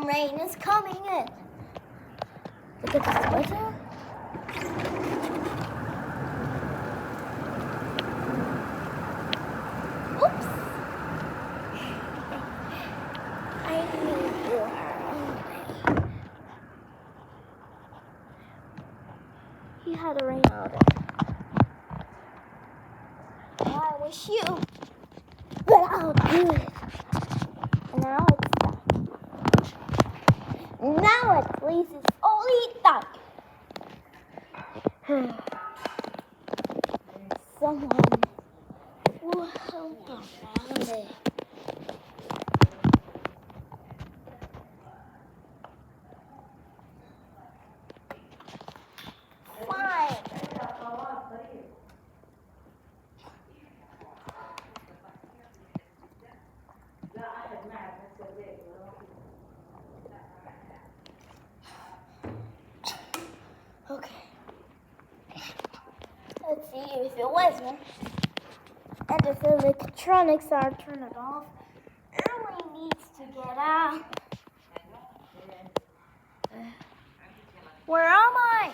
rain is coming in. Look at this weather. Oops. I knew you were on. He had a rain out. I wish you, but I'll do it. Now it's done. Now at least it's only done. Someone will help around it. Fine. Okay. Let's see if it wasn't. And if the electronics are turned off, Erwin needs to get out. Where am I?